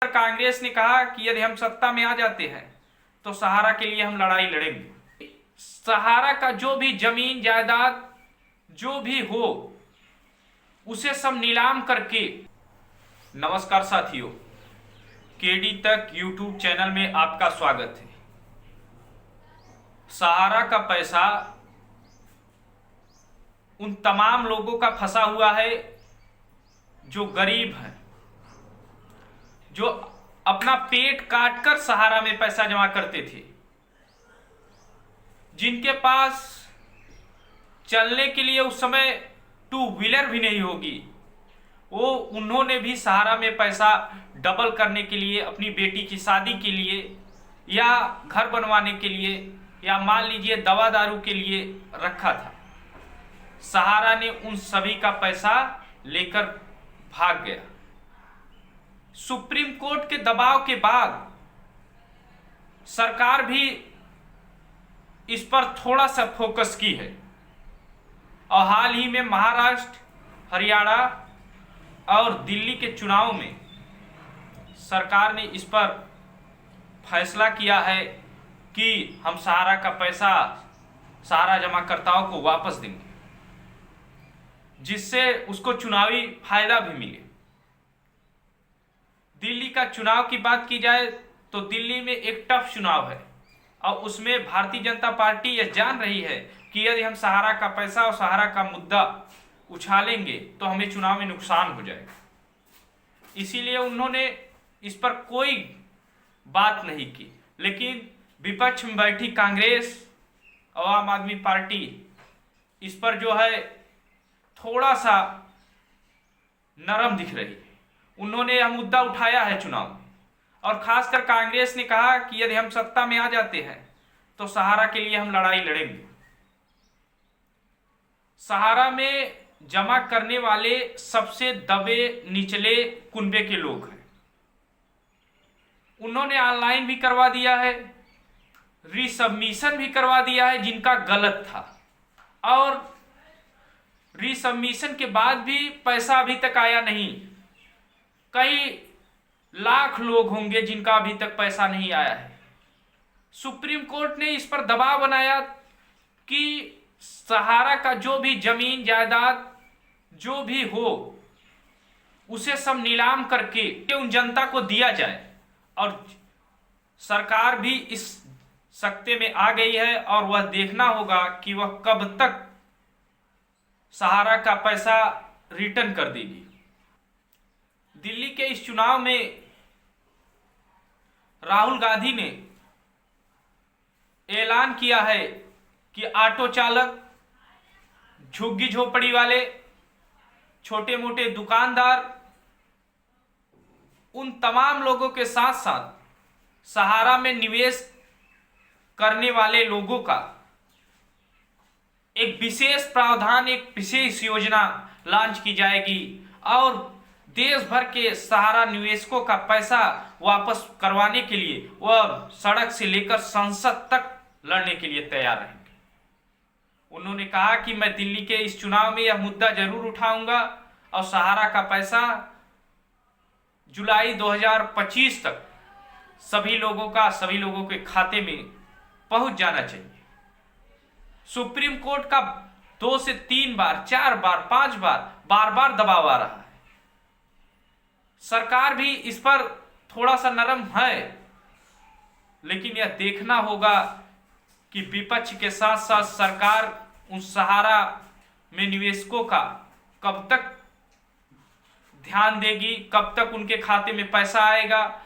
कांग्रेस ने कहा कि यदि हम सत्ता में आ जाते हैं तो सहारा के लिए हम लड़ाई लड़ेंगे। सहारा का जो भी जमीन जायदाद जो भी हो उसे सब नीलाम करके। नमस्कार साथियों, केडी तक यूट्यूब चैनल में आपका स्वागत है। सहारा का पैसा उन तमाम लोगों का फंसा हुआ है जो गरीब हैं, जो अपना पेट काटकर सहारा में पैसा जमा करते थे, जिनके पास चलने के लिए उस समय टू व्हीलर भी नहीं होगी, उन्होंने भी सहारा में पैसा डबल करने के लिए, अपनी बेटी की शादी के लिए या घर बनवाने के लिए या मान लीजिए दवा दारू के लिए रखा था। सहारा ने उन सभी का पैसा लेकर भाग गया। सुप्रीम कोर्ट के दबाव के बाद सरकार भी इस पर थोड़ा सा फोकस की है और हाल ही में महाराष्ट्र, हरियाणा और दिल्ली के चुनाव में सरकार ने इस पर फैसला किया है कि हम सहारा का पैसा सहारा जमाकर्ताओं को वापस देंगे, जिससे उसको चुनावी फायदा भी मिले। दिल्ली का चुनाव की बात की जाए तो दिल्ली में एक टफ चुनाव है और उसमें भारतीय जनता पार्टी यह जान रही है कि यदि हम सहारा का पैसा और सहारा का मुद्दा उछालेंगे तो हमें चुनाव में नुकसान हो जाएगा। इसीलिए उन्होंने इस पर कोई बात नहीं की। लेकिन विपक्ष में बैठी कांग्रेस और आम आदमी पार्टी इस पर जो है थोड़ा सा नरम दिख रही है। उन्होंने यह मुद्दा उठाया है चुनाव में और खासकर कांग्रेस ने कहा कि यदि हम सत्ता में आ जाते हैं तो सहारा के लिए हम लड़ाई लड़ेंगे। सहारा में जमा करने वाले सबसे दबे निचले कुनबे के लोग हैं। उन्होंने ऑनलाइन भी करवा दिया है, रीसबमिशन भी करवा दिया है जिनका गलत था, और रीसबमिशन के बाद भी पैसा अभी तक आया नहीं। कई लाख लोग होंगे जिनका अभी तक पैसा नहीं आया है। सुप्रीम कोर्ट ने इस पर दबाव बनाया कि सहारा का जो भी जमीन जायदाद जो भी हो उसे सब नीलाम करके उन जनता को दिया जाए, और सरकार भी इस सख्ते में आ गई है और वह देखना होगा कि वह कब तक सहारा का पैसा रिटर्न कर देगी। दिल्ली के इस चुनाव में राहुल गांधी ने ऐलान किया है कि ऑटो चालक, झुग्गी झोपड़ी वाले, छोटे मोटे दुकानदार, उन तमाम लोगों के साथ साथ सहारा में निवेश करने वाले लोगों का एक विशेष प्रावधान, एक विशेष योजना लॉन्च की जाएगी और देश भर के सहारा निवेशकों का पैसा वापस करवाने के लिए वह सड़क से लेकर संसद तक लड़ने के लिए तैयार रहेंगे। उन्होंने कहा कि मैं दिल्ली के इस चुनाव में यह मुद्दा जरूर उठाऊंगा और सहारा का पैसा जुलाई 2025 तक सभी लोगों के खाते में पहुंच जाना चाहिए। सुप्रीम कोर्ट का 2 से 3 बार, 4 बार, 5 बार दबाव आ रहा है। सरकार भी इस पर थोड़ा सा नरम है, लेकिन यह देखना होगा कि विपक्ष के साथ साथ सरकार उन सहारा में निवेशकों का कब तक ध्यान देगी, कब तक उनके खाते में पैसा आएगा